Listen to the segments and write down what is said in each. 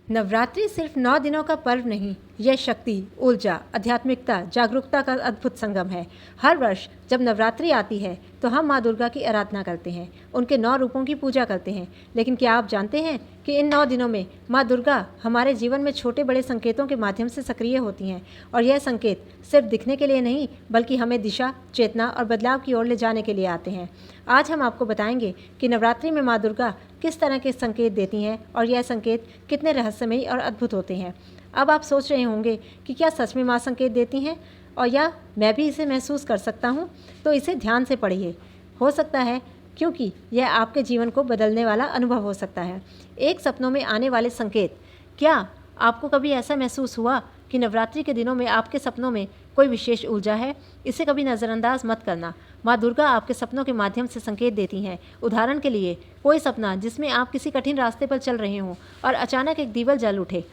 नवरात्रि सिर्फ 9 दिनों का पर्व नहीं, यह शक्ति, ऊर्जा, आध्यात्मिकता, जागरूकता का अद्भुत संगम है। हर वर्ष जब नवरात्रि आती है तो हम माँ दुर्गा की आराधना करते हैं, उनके 9 रूपों की पूजा करते हैं। लेकिन क्या आप जानते हैं कि इन 9 दिनों में माँ दुर्गा हमारे जीवन में छोटे बड़े संकेतों के माध्यम से सक्रिय होती हैं, और यह संकेत सिर्फ दिखने के लिए नहीं बल्कि हमें दिशा, चेतना और बदलाव की ओर ले जाने के लिए आते हैं। आज हम आपको बताएंगे कि नवरात्रि में माँ दुर्गा किस तरह के संकेत देती हैं और यह संकेत कितने रहस्यमयी और अद्भुत होते हैं। अब आप सोच रहे होंगे कि क्या सच में माँ संकेत देती हैं और या मैं भी इसे महसूस कर सकता हूँ? तो इसे ध्यान से पढ़िए, हो सकता है क्योंकि यह आपके जीवन को बदलने वाला अनुभव हो सकता है। एक सपनों में आने वाले संकेत। क्या आपको कभी ऐसा महसूस हुआ कि नवरात्रि के दिनों में आपके सपनों में कोई विशेष ऊर्जा है? इसे कभी नज़रअंदाज मत करना। माँ दुर्गा आपके सपनों के माध्यम से संकेत देती हैं। उदाहरण के लिए, कोई सपना जिसमें आप किसी कठिन रास्ते पर चल रहे हों और अचानक एक दीपक जल उठे।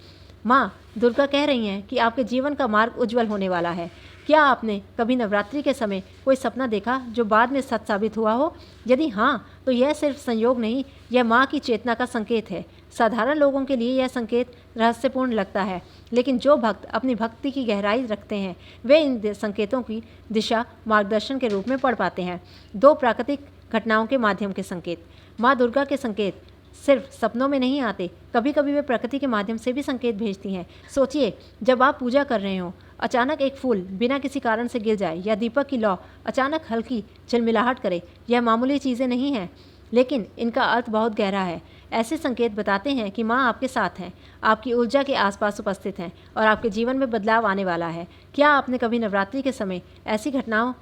माँ दुर्गा कह रही हैं कि आपके जीवन का मार्ग उज्जवल होने वाला है। क्या आपने कभी नवरात्रि के समय कोई सपना देखा जो बाद में सच साबित हुआ हो? यदि हाँ, तो यह सिर्फ संयोग नहीं, यह माँ की चेतना का संकेत है। साधारण लोगों के लिए यह संकेत रहस्यपूर्ण लगता है, लेकिन जो भक्त अपनी भक्ति की गहराई रखते हैं वे इन संकेतों की दिशा मार्गदर्शन के रूप में पढ़ पाते हैं। 2 प्राकृतिक घटनाओं के माध्यम के संकेत। माँ दुर्गा के संकेत सिर्फ सपनों में नहीं आते, कभी कभी वे प्रकृति के माध्यम से भी संकेत भेजती हैं। सोचिए, जब आप पूजा कर रहे हों, अचानक एक फूल बिना किसी कारण से गिर जाए या दीपक की लौ अचानक हल्की झिलमिलाहट करे। यह मामूली चीज़ें नहीं हैं, लेकिन इनका अर्थ बहुत गहरा है। ऐसे संकेत बताते हैं कि माँ आपके साथ हैं, आपकी ऊर्जा के आसपास उपस्थित हैं और आपके जीवन में बदलाव आने वाला है। क्या आपने कभी नवरात्रि के समय ऐसी घटनाओं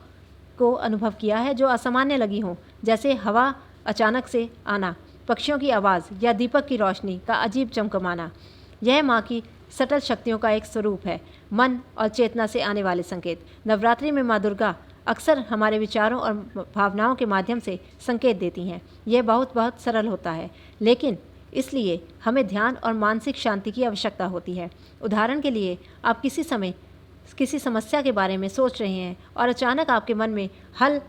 को अनुभव किया है जो असामान्य लगी हों, जैसे हवा अचानक से आना, पक्षियों की आवाज़ या दीपक की रोशनी का अजीब चमकमाना? यह माँ की सटल शक्तियों का एक स्वरूप है, मन और चेतना से आने वाले संकेत। नवरात्रि में माँ दुर्गा अक्सर हमारे विचारों और भावनाओं के माध्यम से संकेत देती हैं। यह बहुत सरल होता है, लेकिन इसलिए हमें ध्यान और मानसिक शांति की आवश्यकता होती है। उदाहरण के लिए, आप किसी समय किसी समस्या के बारे में सोच रहे हैं और अचानक आपके मन में हल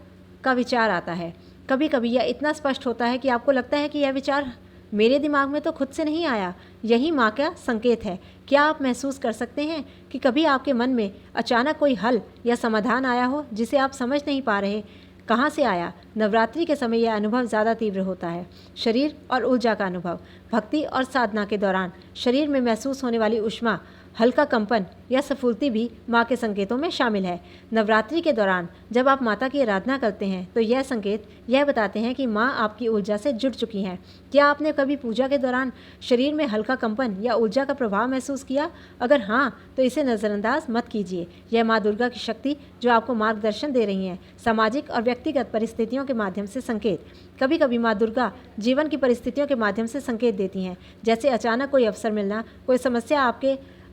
का विचार आता है। कभी कभी यह इतना स्पष्ट होता है कि आपको लगता है कि यह विचार मेरे दिमाग में तो खुद से नहीं आया। यही माँ का संकेत है। क्या आप महसूस कर सकते हैं कि कभी आपके मन में अचानक कोई हल या समाधान आया हो जिसे आप समझ नहीं पा रहे कहाँ से आया? नवरात्रि के समय यह अनुभव ज़्यादा तीव्र होता है। शरीर और ऊर्जा का अनुभव। भक्ति और साधना के दौरान शरीर में महसूस होने वाली ऊष्मा, हल्का कंपन या स्फूर्ति भी माँ के संकेतों में शामिल है। नवरात्रि के दौरान जब आप माता की आराधना करते हैं तो यह संकेत यह बताते हैं कि माँ आपकी ऊर्जा से जुड़ चुकी हैं। क्या आपने कभी पूजा के दौरान शरीर में हल्का कंपन या ऊर्जा का प्रभाव महसूस किया? अगर हाँ, तो इसे नज़रअंदाज मत कीजिए। यह माँ दुर्गा की शक्ति जो आपको मार्गदर्शन दे रही हैं। सामाजिक और व्यक्तिगत परिस्थितियों के माध्यम से संकेत। कभी कभी माँ दुर्गा जीवन की परिस्थितियों के माध्यम से संकेत देती हैं, जैसे अचानक कोई अवसर मिलना, कोई समस्या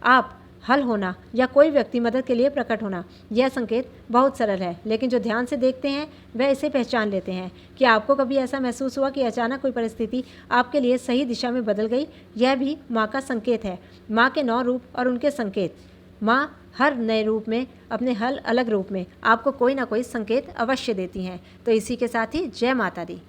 आप हल होना या कोई व्यक्ति मदद के लिए प्रकट होना। यह संकेत बहुत सरल है, लेकिन जो ध्यान से देखते हैं वह इसे पहचान लेते हैं। कि आपको कभी ऐसा महसूस हुआ कि अचानक कोई परिस्थिति आपके लिए सही दिशा में बदल गई? यह भी माँ का संकेत है। माँ के 9 रूप और उनके संकेत। माँ हर नए रूप में, अपने हर अलग रूप में आपको कोई ना कोई संकेत अवश्य देती हैं। तो इसी के साथ ही जय माता दी।